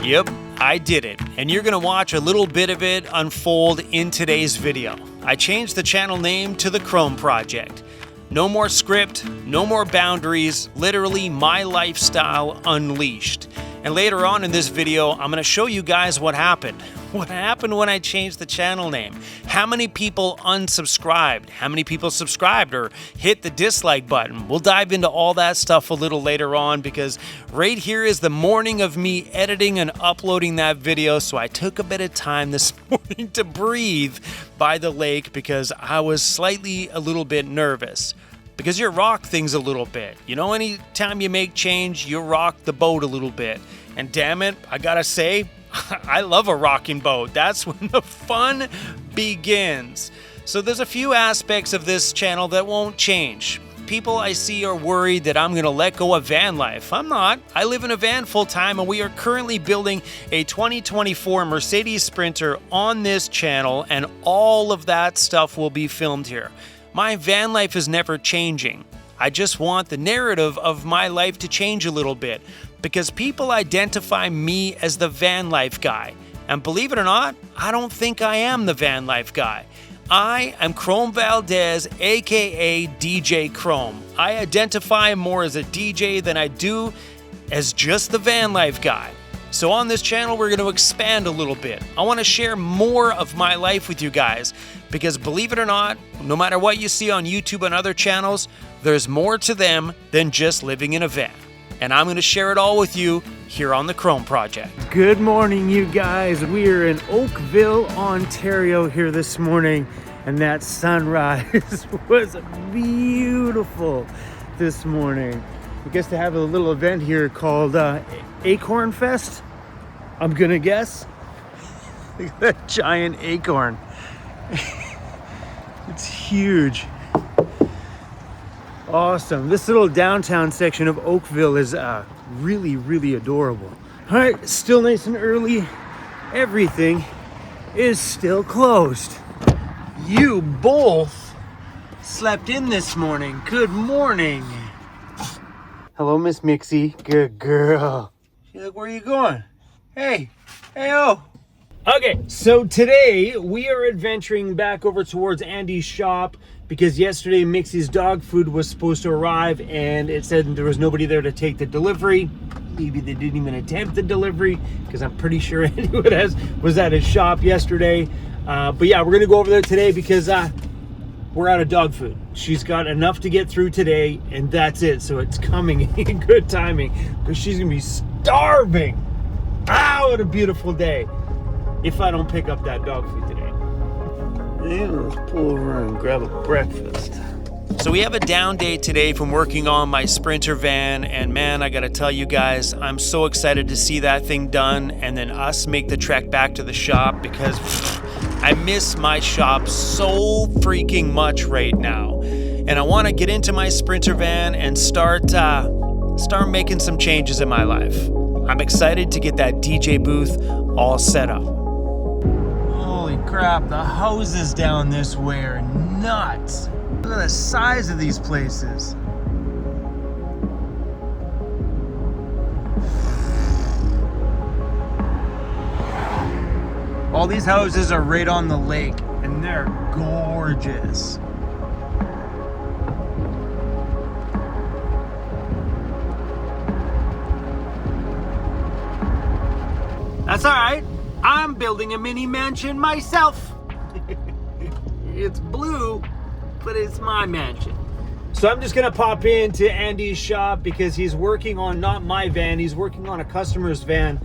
Yep, I did it, and you're gonna watch a little bit of it unfold in today's video. I changed the channel name to The Chrome Project. No more script, no more boundaries, literally my lifestyle unleashed. And later on in this video, I'm gonna show you guys what happened. What happened when I changed the channel name? How many people unsubscribed? How many people subscribed or hit the dislike button? We'll dive into all that stuff a little later on, because right here is the morning of me editing and uploading that video. So I took a bit of time this morning to breathe by the lake because I was slightly a little bit nervous. Because you rock things a little bit. You know, anytime you make change, you rock the boat a little bit. And damn it, I gotta say, I love a rocking boat. That's when the fun begins. So there's a few aspects of this channel that won't change. People I see are worried that I'm going to let go of van life. I'm not. I live in a van full time, and we are currently building a 2024 Mercedes Sprinter on this channel, and all of that stuff will be filmed here. My van life is never changing. I just want the narrative of my life to change a little bit, because people identify me as the van life guy. And believe it or not, I don't think I am the van life guy. I am Chrome Valdez, aka DJ Chrome. I identify more as a DJ than I do as just the van life guy. So on this channel, we're going to expand a little bit. I want to share more of my life with you guys, because believe it or not, no matter what you see on YouTube and other channels, there's more to them than just living in a van. And I'm going to share it all with you here on The Chrome Project. Good morning, you guys. We are in Oakville, Ontario here this morning, and that sunrise was beautiful this morning. I guess they have a little event here called Acorn Fest, I'm going to guess. Look at that giant acorn. It's huge. Awesome. This little downtown section of Oakville is really, really adorable. All right, still nice and early. Everything is still closed. You both slept in this morning. Good morning. Hello, Miss Mixie. Good girl. Look, where are you going? Hey, hey-oh. Okay, so today we are adventuring back over towards Andy's shop, because yesterday Mixie's dog food was supposed to arrive and it said there was nobody there to take the delivery. Maybe they didn't even attempt the delivery, because I'm pretty sure Andy was at his shop yesterday. But yeah, we're gonna go over there today because we're out of dog food. She's got enough to get through today, and that's it. So it's coming in good timing, because she's gonna be starving. Ah, what a beautiful day. If I don't pick up that dog food today. Yeah, let's pull over and grab a breakfast. So we have a down day today from working on my Sprinter van, and man, I gotta tell you guys, I'm so excited to see that thing done and then us make the trek back to the shop, because I miss my shop so freaking much right now. And I wanna get into my Sprinter van and start making some changes in my life. I'm excited to get that DJ booth all set up. Holy crap, the houses down this way are nuts. Look at the size of these places. All these houses are right on the lake, and they're gorgeous. That's all right. I'm building a mini mansion myself. It's blue, but it's my mansion. So I'm just gonna pop into Andy's shop because he's working on, not my van, he's working on a customer's van,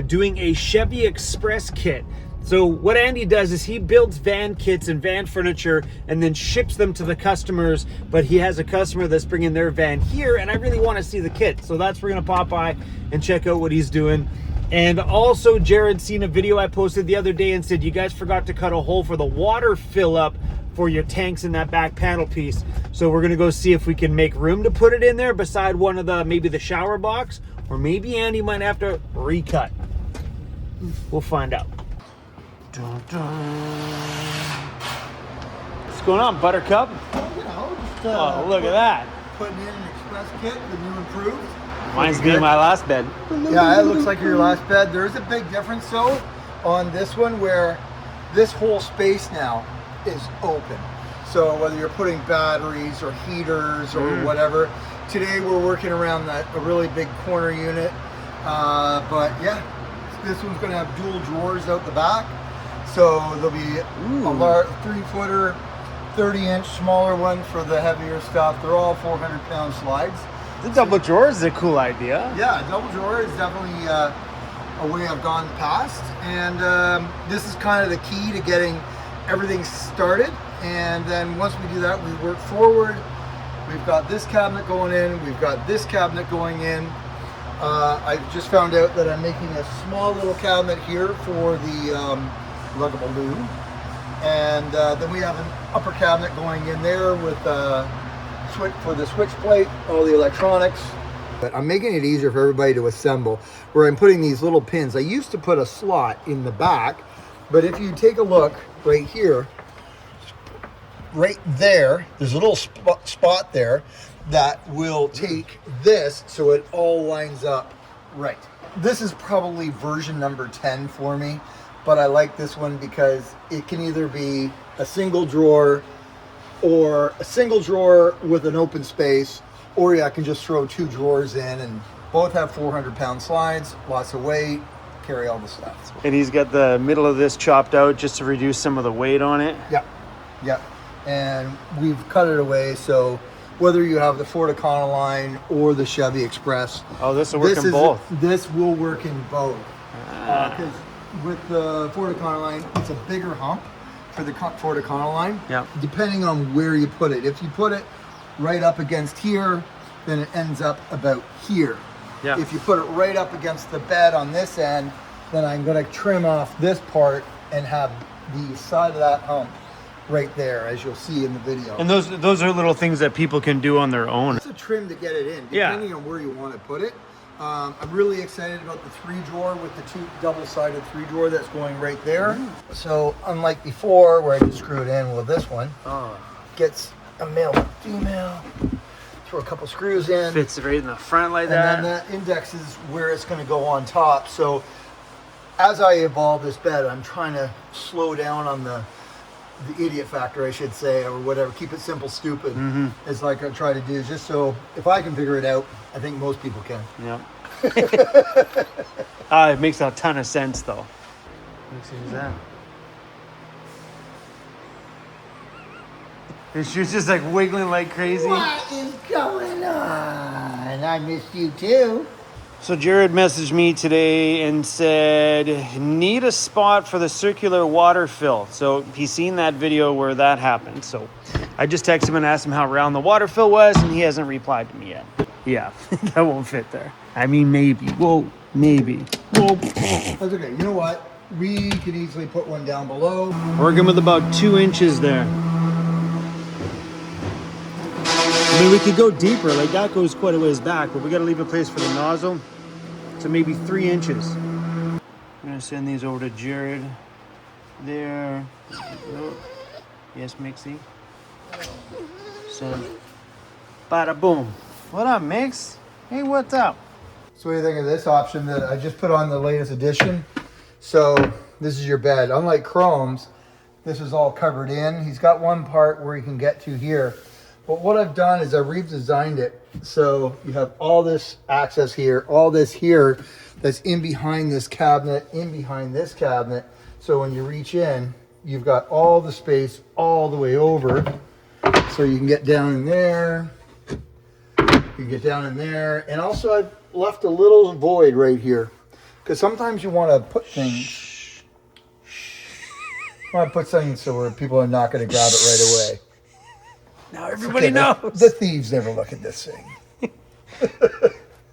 doing a Chevy Express kit. So what Andy does is he builds van kits and van furniture and then ships them to the customers, but he has a customer that's bringing their van here, and I really want to see the kit. So that's, we're gonna pop by and check out what he's doing. And also, Jared seen a video I posted the other day and said, you guys forgot to cut a hole for the water fill up for your tanks in that back panel piece. So we're gonna go see if we can make room to put it in there beside one of the, maybe the shower box, or maybe Andy might have to recut. We'll find out. Dun, dun. What's going on, Buttercup? You know, just, Oh, look at that. Putting in an express kit, the new improved. Mine's being my last bed. Yeah, it looks like your last bed. There is a big difference though on this one where this whole space now is open. So whether you're putting batteries or heaters or whatever, today we're working around a really big corner unit. But yeah, this one's going to have dual drawers out the back. So there'll be a large 3-footer, 30-inch smaller one for the heavier stuff. They're all 400-pound slides. The double drawer is a cool idea. Yeah, double drawer is definitely a way I've gone past. And this is kind of the key to getting everything started. And then once we do that, we work forward. We've got this cabinet going in. We've got this cabinet going in. I just found out that I'm making a small little cabinet here for the luggable loo. And then we have an upper cabinet going in there with switch for the switch plate, all the electronics. But I'm making it easier for everybody to assemble, where I'm putting these little pins. I used to put a slot in the back, but if you take a look right here, right there, there's a little spot there that will take this so it all lines up right. This is probably version number 10 for me, but I like this one because it can either be a single drawer or a single drawer with an open space, or I can just throw 2 drawers in, and both have 400-pound slides, lots of weight, carry all the stuff. And he's got the middle of this chopped out just to reduce some of the weight on it. Yep. And we've cut it away, so whether you have the Ford Econoline or the Chevy Express. Oh, this will work in both. This will work in both. Because with the Ford Econoline, it's a bigger hump for the Ford Econoline. Yep. Depending on where you put it. If you put it right up against here, then it ends up about here. Yeah. If you put it right up against the bed on this end, then I'm going to trim off this part and have the side of that hump right there, as you'll see in the video. And those are little things that people can do on their own. It's a trim to get it in, depending on where you want to put it. I'm really excited about the 3-drawer with the 2 double-sided 3-drawer that's going right there. So unlike before, where I just screw it in, well, this one gets a male and female. Throw a couple screws in. Fits right in the front like that. And then that index is where it's going to go on top. So as I evolve this bed, I'm trying to slow down on the idiot factor, I should say, or whatever. Keep it simple, stupid. It's like I try to do, just so if I can figure it out, I think most people can. Yeah. It makes a ton of sense, though. Let's see, who's that? She was just like wiggling like crazy. What is going on? I missed you too. So Jared messaged me today and said, need a spot for the circular water fill. So he's seen that video where that happened. So I just texted him and asked him how round the water fill was, and he hasn't replied to me yet. Yeah, that won't fit there. I mean, maybe. Well, maybe. Well, that's okay. You know what? We could easily put one down below. Working with about 2 inches there. I mean, we could go deeper. Like, that goes quite a ways back, but we got to leave a place for the nozzle. So maybe 3 inches. I'm going to send these over to Jared. There. Yes, Mixie. So, bada boom. What up, Mix? Hey, what's up? So what do you think of this option that I just put on the latest edition? So this is your bed. Unlike Chrome's, this is all covered in. He's got one part where he can get to here. But what I've done is I've redesigned it. So you have all this access here, all this here that's in behind this cabinet, in behind this cabinet. So when you reach in, you've got all the space all the way over. So you can get down in there. You can get down in there. And also I've left a little void right here. Because sometimes you want to put things. You want to put things so where people are not going to grab it right away. Now everybody knows. The thieves never look at this thing.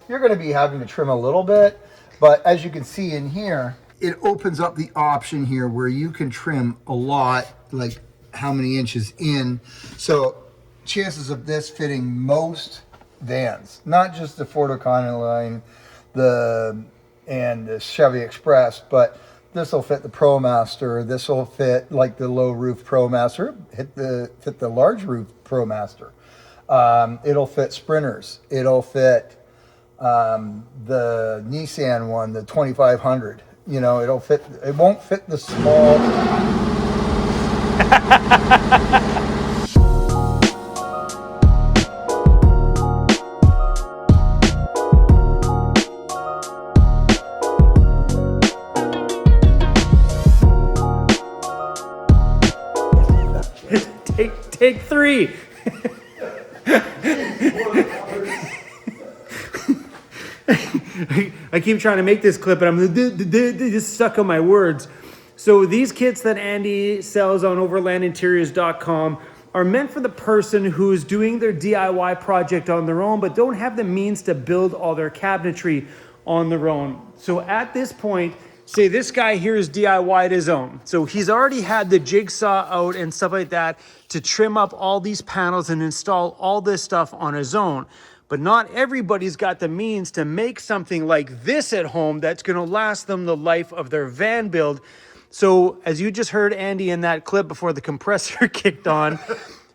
You're going to be having to trim a little bit, but as you can see in here, it opens up the option here where you can trim a lot, like how many inches in. So chances of this fitting most vans, not just the Ford Econoline, and the Chevy Express, but this will fit the ProMaster. This will fit like the low roof ProMaster. Fit the large roof ProMaster. It'll fit Sprinters. It'll fit the Nissan one, the 2500. You know, it'll fit. It won't fit the small. Take three. I keep trying to make this clip, and I'm just stuck on my words. So these kits that Andy sells on overlandinteriors.com are meant for the person who's doing their DIY project on their own, but don't have the means to build all their cabinetry on their own. So at this point, say this guy here is DIY'd his own. So he's already had the jigsaw out and stuff like that to trim up all these panels and install all this stuff on his own. But not everybody's got the means to make something like this at home that's gonna last them the life of their van build. So as you just heard Andy in that clip before the compressor kicked on,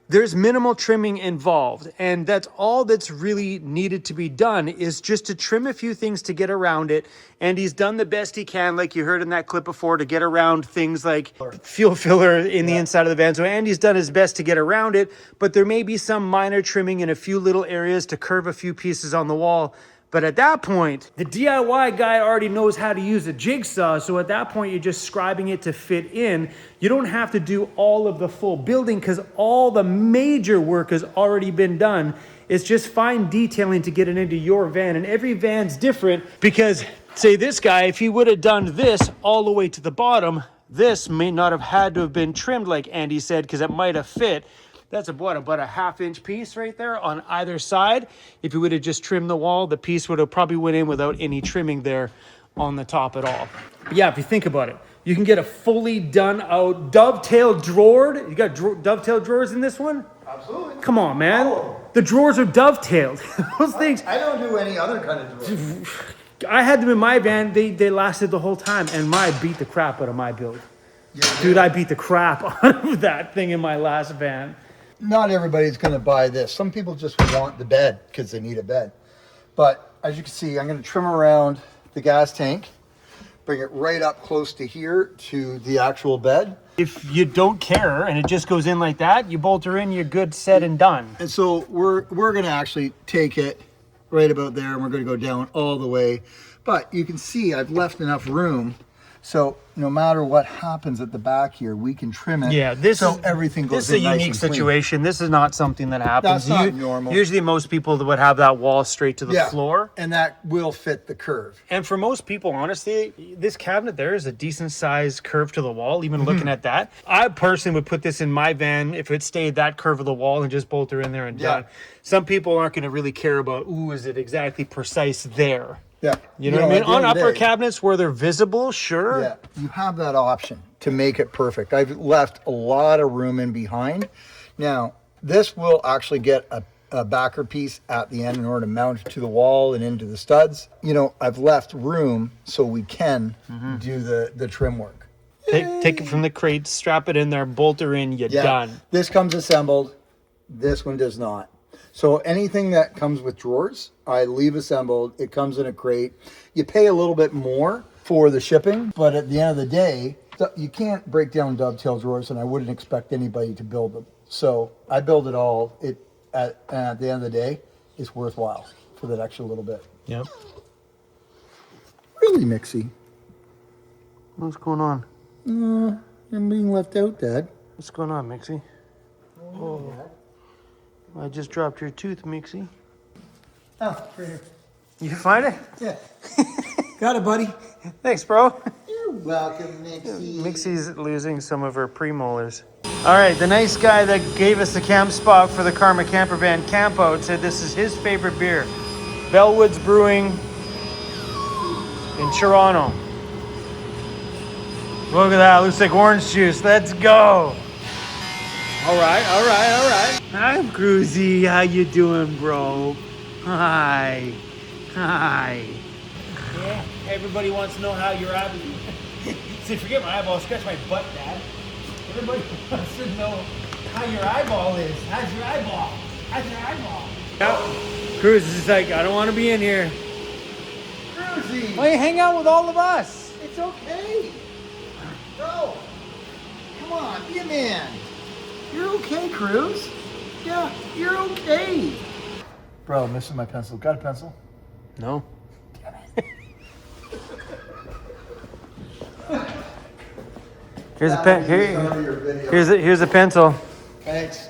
there's minimal trimming involved, and that's all that's really needed to be done is just to trim a few things to get around it. And he's done the best he can, like you heard in that clip before, to get around things like fuel filler in the inside of the van. So Andy's done his best to get around it, but there may be some minor trimming in a few little areas to curve a few pieces on the wall. But at that point, the DIY guy already knows how to use a jigsaw. So at that point, you're just scribing it to fit in. You don't have to do all of the full building because all the major work has already been done. It's just fine detailing to get it into your van. And every van's different because, say this guy, if he would have done this all the way to the bottom, this may not have had to have been trimmed like Andy said because it might have fit. That's about a 1/2 inch piece right there on either side. If you would have just trimmed the wall, the piece would have probably went in without any trimming there on the top at all. But yeah, if you think about it, you can get a fully done out dovetail drawer. You got dovetail drawers in this one? Absolutely. Come on, man. Oh. The drawers are dovetailed. Those things. I don't do any other kind of drawers. I had them in my van. They lasted the whole time, and I beat the crap out of my build. Yeah, dude, I beat the crap out of that thing in my last van. Not everybody's going to buy this. Some people just want the bed because they need a bed. But as you can see, I'm going to trim around the gas tank, bring it right up close to here to the actual bed. If you don't care and it just goes in like that, you bolt her in, you're good, set, and done. And so we're going to actually take it right about there, and we're going to go down all the way. But you can see I've left enough room. So no matter what happens at the back here, we can trim it. Yeah, everything goes in. This is a nice unique situation. This is not something that happens. That's not normal. Usually most people would have that wall straight to the floor. And that will fit the curve. And for most people, honestly, this cabinet there is a decent sized curve to the wall, even looking at that. I personally would put this in my van if it stayed that curve of the wall and just bolt her in there and done. Some people aren't going to really care about, ooh, is it exactly precise there? Yeah. You know what I mean? On upper cabinets where they're visible, sure. Yeah, you have that option to make it perfect. I've left a lot of room in behind. Now, this will actually get a backer piece at the end in order to mount it to the wall and into the studs. You know, I've left room so we can do the trim work. Take it from the crate, strap it in there, bolt her in, you're done. This comes assembled. This one does not. So anything that comes with drawers, I leave assembled. It comes in a crate. You pay a little bit more for the shipping, but at the end of the day, you can't break down dovetail drawers, and I wouldn't expect anybody to build them. So I build it all. At the end of the day, it's worthwhile for that extra little bit. Yep. Really, Mixie? What's going on? I'm being left out, Dad. What's going on, Mixie? Oh. I just dropped your tooth, Mixie. Oh, right here. You find it? Yeah. Got it, buddy. Thanks, bro. You're welcome, Mixie. Mixie's losing some of her premolars. All right, the nice guy that gave us the camp spot for the Karma Camper Van camp out said this is his favorite beer. Bellwoods Brewing in Toronto. Look at that, looks like orange juice. Let's go. All right. Hi, Cruzy. How you doing, bro? Hi. Yeah, everybody wants to know how your eyeball... See, forget my eyeball. Scratch my butt, Dad. Everybody wants to know how your eyeball is. How's your eyeball? Yep. Cruz is like, I don't want to be in here. Cruzy. Why you hang out with all of us? It's okay. Bro, come on, be a man. You're okay, Cruz. Yeah, you're okay. Bro, missing my pencil. Got a pencil? No. Here's a pen. Here's a pencil. Thanks.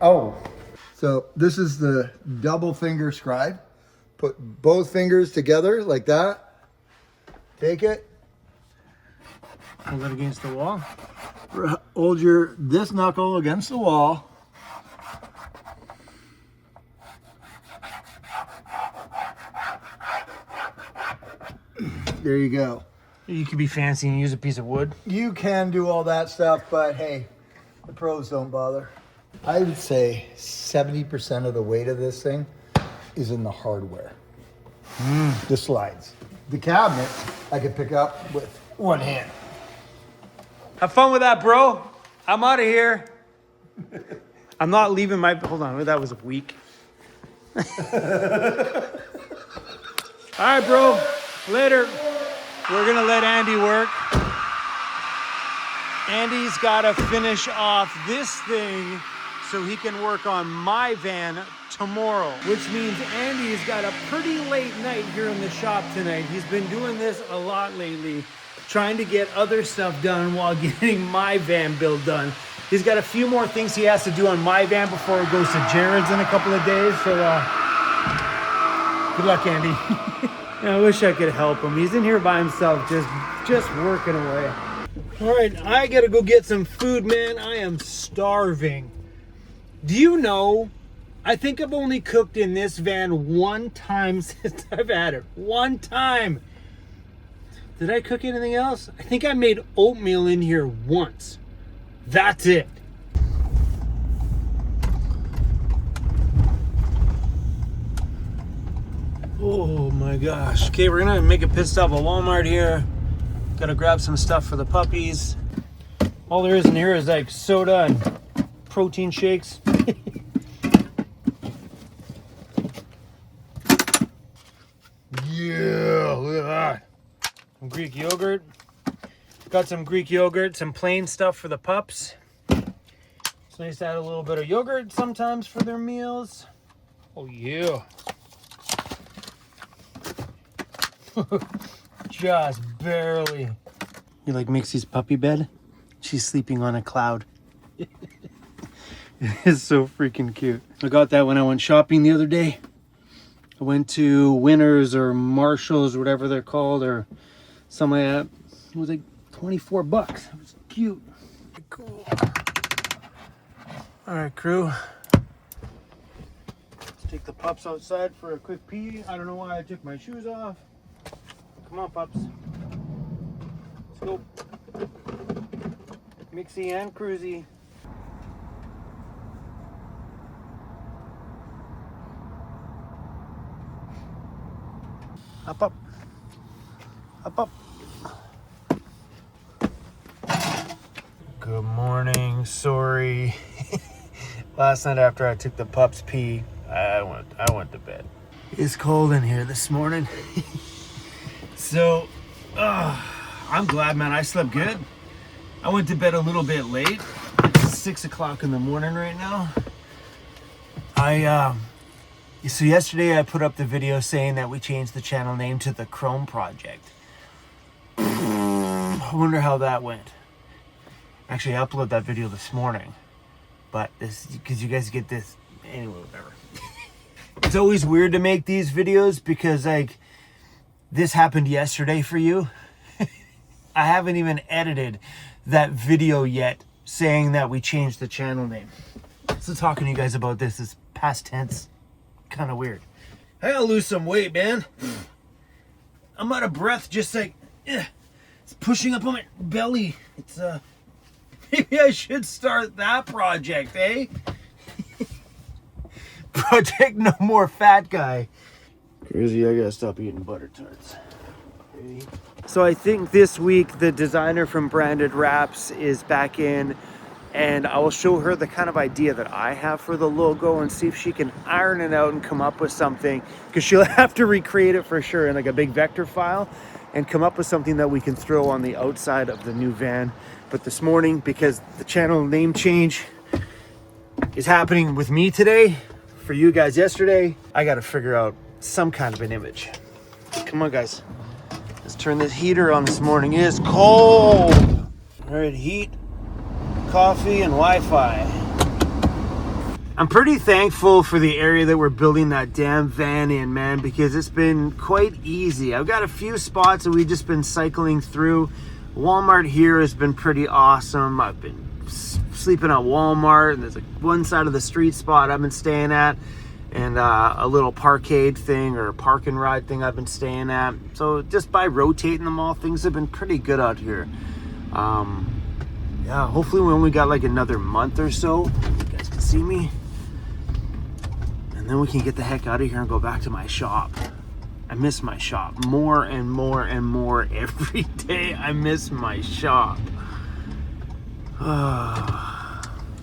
Oh, so this is the double finger scribe. Put both fingers together like that. Take it. Hold it against the wall. Hold this knuckle against the wall. There you go. You could be fancy and use a piece of wood. You can do all that stuff, but hey, the pros don't bother. I would say 70% of the weight of this thing is in the hardware. The slides. The cabinet I could pick up with one hand. Have fun with that, bro. I'm out of here. I'm not leaving my... Hold on, that was weak. All right, bro. Later. We're gonna let Andy work. Andy's gotta finish off this thing so he can work on my van tomorrow, which means Andy's got a pretty late night here in the shop tonight. He's been doing this a lot lately, trying to get other stuff done while getting my van build done. He's got a few more things he has to do on my van before it goes to Jared's in a couple of days, so good luck, Andy. I wish I could help him. He's in here by himself, just working away. All right, I gotta go get some food, man. I am starving. Do you know, I think I've only cooked in this van one time since I've had it. One time. Did I cook anything else? I think I made oatmeal in here once. That's it. Oh my gosh. Okay, we're gonna make a pit stop at Walmart here. Gotta grab some stuff for the puppies. All there is in here is like soda and protein shakes. Yeah, look at that. Some Greek yogurt. Got some Greek yogurt, some plain stuff for the pups. It's nice to add a little bit of yogurt sometimes for their meals. Oh yeah. Just barely. You like Mixie's puppy bed? She's sleeping on a cloud. It's so freaking cute. I got that when I went shopping the other day. I went to Winners or Marshalls or whatever they're called or something like that. It was like 24 bucks. It was cute. Cool. All right, crew. Let's take the pups outside for a quick pee. I don't know why I took my shoes off. Come on, pups. Let's go. Mixie and Cruzy. Up, up. Up, up. Good morning. Sorry. Last night after I took the pups pee, I went to bed. It's cold in here this morning. So, I'm glad, man. I slept good. I went to bed a little bit late. It's 6 o'clock in the morning right now. So yesterday I put up the video saying that we changed the channel name to the Chrome Project. I wonder how that went. Actually, I uploaded that video this morning. But this, because you guys get this, anyway, whatever. It's always weird to make these videos because, like, this happened yesterday for you. I haven't even edited that video yet saying that we changed the channel name. So talking to you guys about this is past tense. Kind of weird. I gotta lose some weight, man. I'm out of breath, just like, it's pushing up on my belly. It's, maybe I should start that project, eh? Project No More Fat Guy. Crazy, I gotta stop eating butter tarts. Okay. So I think this week the designer from Branded Wraps is back in, and I will show her the kind of idea that I have for the logo and see if she can iron it out and come up with something, because she'll have to recreate it for sure in like a big vector file and come up with something that we can throw on the outside of the new van. But this morning, because the channel name change is happening with me today, for you guys yesterday, I got to figure out some kind of an image. Come on, guys. Let's turn this heater on this morning. It is cold. All right, heat, coffee, and Wi-Fi. I'm pretty thankful for the area that we're building that damn van in, man, because it's been quite easy. I've got a few spots that we've just been cycling through. Walmart here has been pretty awesome. I've been sleeping at Walmart, and there's like one side of the street spot I've been staying at, and a little parkade thing or park and ride thing I've been staying at. So just by rotating them all, things have been pretty good out here. Yeah, hopefully we only got like another month or so. You guys can see me. And then we can get the heck out of here and go back to my shop. I miss my shop more and more and more every day. I miss my shop.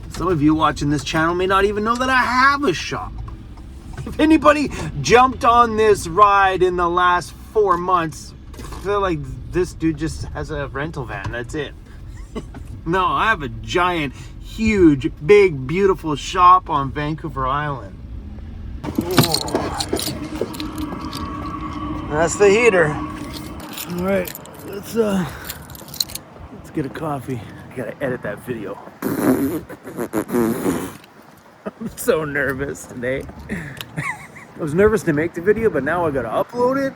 Some of you watching this channel may not even know that I have a shop. If anybody jumped on this ride in the last 4 months, I feel like this dude just has a rental van. That's it. No, I have a giant, huge, big, beautiful shop on Vancouver Island. Oh. That's the heater. All right, let's get a coffee. I gotta edit that video. I'm so nervous today. I was nervous to make the video, but now I gotta upload it.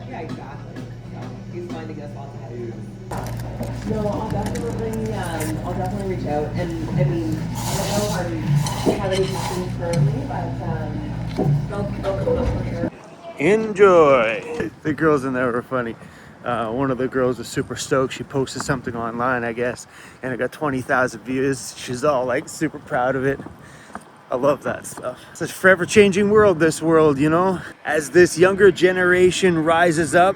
Yeah, exactly. So he's finding us all ahead. No, I'll definitely reach out. And I mean, I don't know if I have any questions currently, but they'll come up for sure. Enjoy. The girls in there were funny. One of the girls was super stoked. She posted something online, I guess, and it got 20,000 views. She's all like super proud of it. I love that stuff. It's a forever changing world, this world, you know? As this younger generation rises up,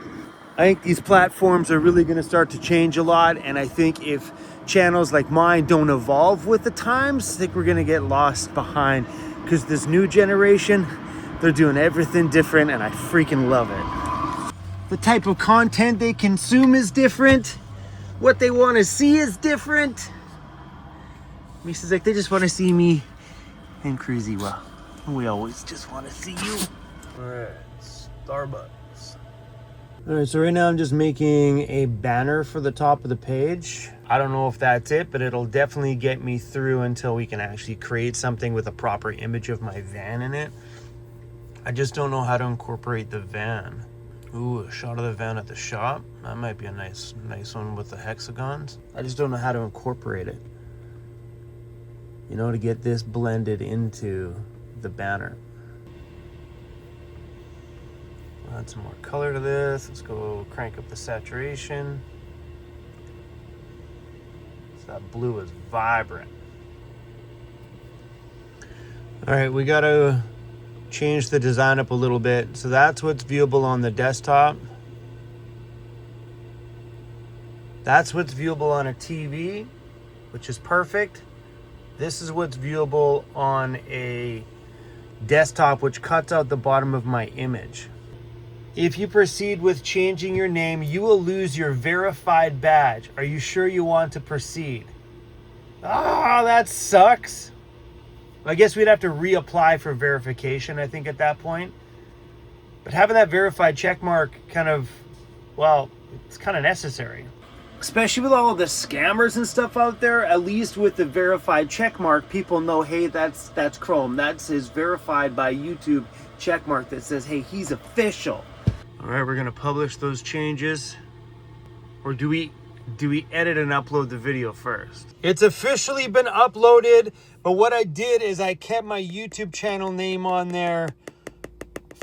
I think these platforms are really gonna start to change a lot. And I think if channels like mine don't evolve with the times, I think we're gonna get lost behind, because this new generation, they're doing everything different, and I freaking love it. The type of content they consume is different. What they want to see is different. Misa's like, they just want to see me and Crazy. Well, we always just want to see you. All right, Starbucks. All right, so right now I'm just making a banner for the top of the page. I don't know if that's it, but it'll definitely get me through until we can actually create something with a proper image of my van in it. I just don't know how to incorporate the van. Ooh, a shot of the van at the shop. That might be a nice one with the hexagons. I just don't know how to incorporate it, you know, to get this blended into the banner. Add some more color to this. Let's go crank up the saturation. So that blue is vibrant. All right, we gotta change the design up a little bit. So that's what's viewable on the desktop. That's what's viewable on a TV, which is perfect. This is what's viewable on a desktop, which cuts out the bottom of my image. If you proceed with changing your name, you will lose your verified badge. Are you sure you want to proceed? Ah, that sucks. I guess we'd have to reapply for verification, I think, at that point. But having that verified check mark kind of, well, it's kind of necessary. Especially with all of the scammers and stuff out there, at least with the verified check mark, people know, hey, that's Chrome. That's his verified by YouTube check mark that says, hey, he's official. All right, we're gonna publish those changes. Or do we edit and upload the video first? It's officially been uploaded, but what I did is I kept my YouTube channel name on there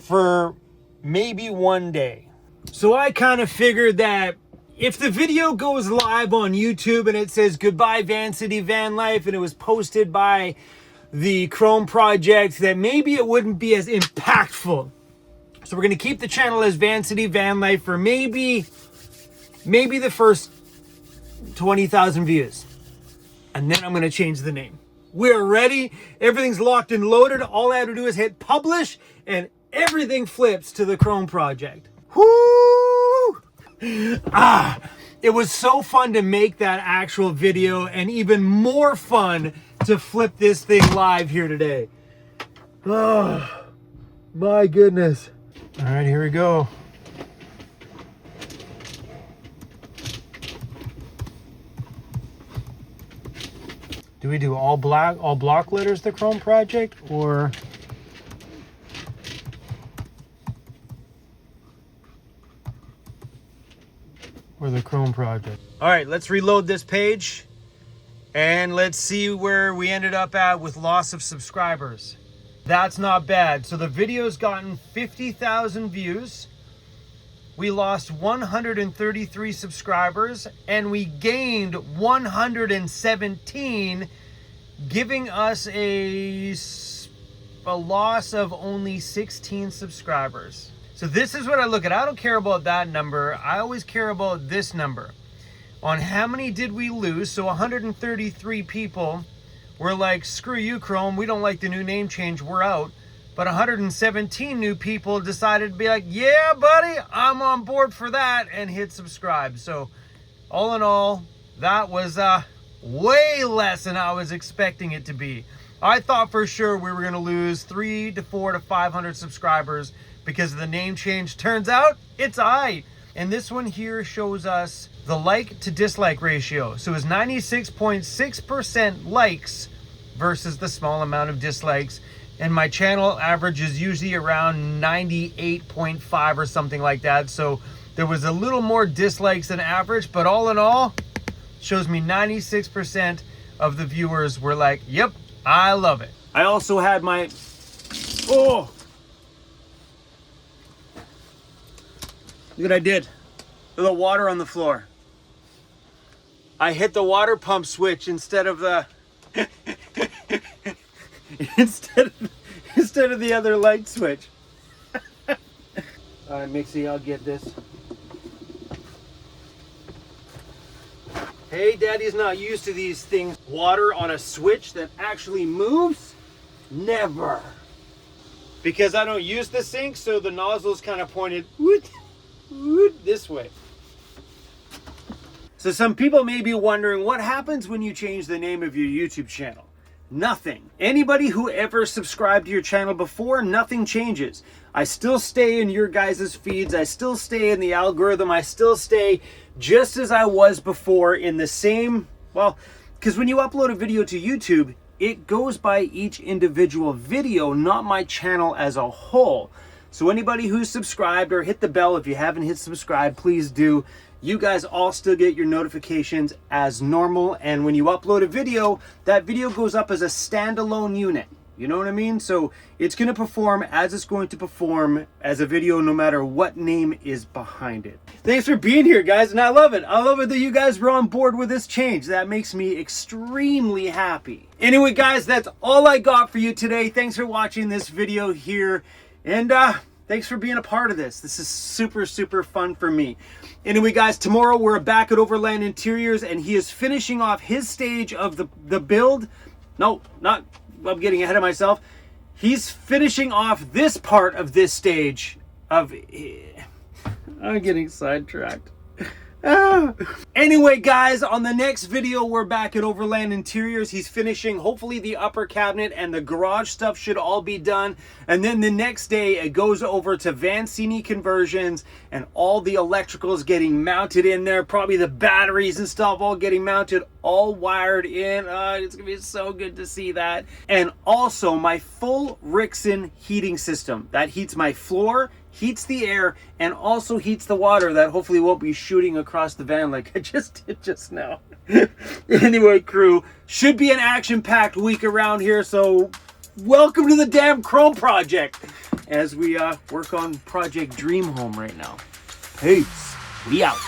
for maybe one day. So I kind of figured that if the video goes live on YouTube and it says goodbye Vancity Vanlife and it was posted by the Chrome project, that maybe it wouldn't be as impactful. So we're gonna keep the channel as Vancity Vanlife for maybe the first 20,000 views. And then I'm going to change the name. We're ready. Everything's locked and loaded. All I have to do is hit publish and everything flips to the Chrome project. Woo! It was so fun to make that actual video and even more fun to flip this thing live here today. Oh, my goodness. All right, here we go. Do we do all block letters, the Chrome project, or the Chrome project? All right, let's reload this page and let's see where we ended up at with loss of subscribers. That's not bad. So the video's gotten 50,000 views. We lost 133 subscribers and we gained 117, giving us a loss of only 16 subscribers. So this is what I look at. I don't care about that number. I always care about this number. On how many did we lose? So 133 people were like, screw you, Chrome. We don't like the new name change. We're out. But 117 new people decided to be like, yeah, buddy, I'm on board for that, and hit subscribe. So all in all, that was way less than I was expecting it to be. I thought for sure we were going to lose 300 to 400 to 500 subscribers because of the name change. Turns out it's aight. And this one here shows us the like to dislike ratio. So it's 96.6% likes versus the small amount of dislikes. And my channel average is usually around 98.5 or something like that. So there was a little more dislikes than average, but all in all, shows me 96% of the viewers were like, yep, I love it. I also had my, look what I did. The water on the floor. I hit the water pump switch instead of the instead of the other light switch. All right, Mixie, I'll get this. Hey, Daddy's not used to these things. Water on a switch that actually moves? Never. Because I don't use the sink, so the nozzle's kind of pointed this way. So some people may be wondering what happens when you change the name of your YouTube channel. Nothing. Anybody who ever subscribed to your channel before, nothing changes. I still stay in your guys' feeds. I still stay in the algorithm. I still stay just as I was before in the same, well, because when you upload a video to YouTube, it goes by each individual video, not my channel as a whole. So anybody who's subscribed, or hit the bell if you haven't hit subscribe, please do. You guys all still get your notifications as normal. And when you upload a video, that video goes up as a standalone unit. You know what I mean? So it's going to perform as it's going to perform as a video, no matter what name is behind it. Thanks for being here, guys. And I love it. I love it that you guys were on board with this change. That makes me extremely happy. Anyway, guys, that's all I got for you today. Thanks for watching this video here. And thanks for being a part of this. This is super, super fun for me. Anyway, guys, tomorrow we're back at Overland Interiors, and he is finishing off his stage of the build. No, not, I'm getting ahead of myself. He's finishing off this part of this stage of, I'm getting sidetracked. Anyway, guys, on the next video, we're back at Overland Interiors. He's finishing, hopefully, the upper cabinet, and the garage stuff should all be done. And then the next day, it goes over to Vancity Conversions, and all the electricals getting mounted in there. Probably the batteries and stuff all getting mounted, all wired in. It's going to be so good to see that. And also, my full Rixson heating system. That heats my floor, heats the air, and also heats the water that hopefully won't be shooting across the van like I just did just now. Anyway, crew, should be an action-packed week around here, so welcome to the damn Chrome project as we work on Project Dream Home right now. Peace. We out.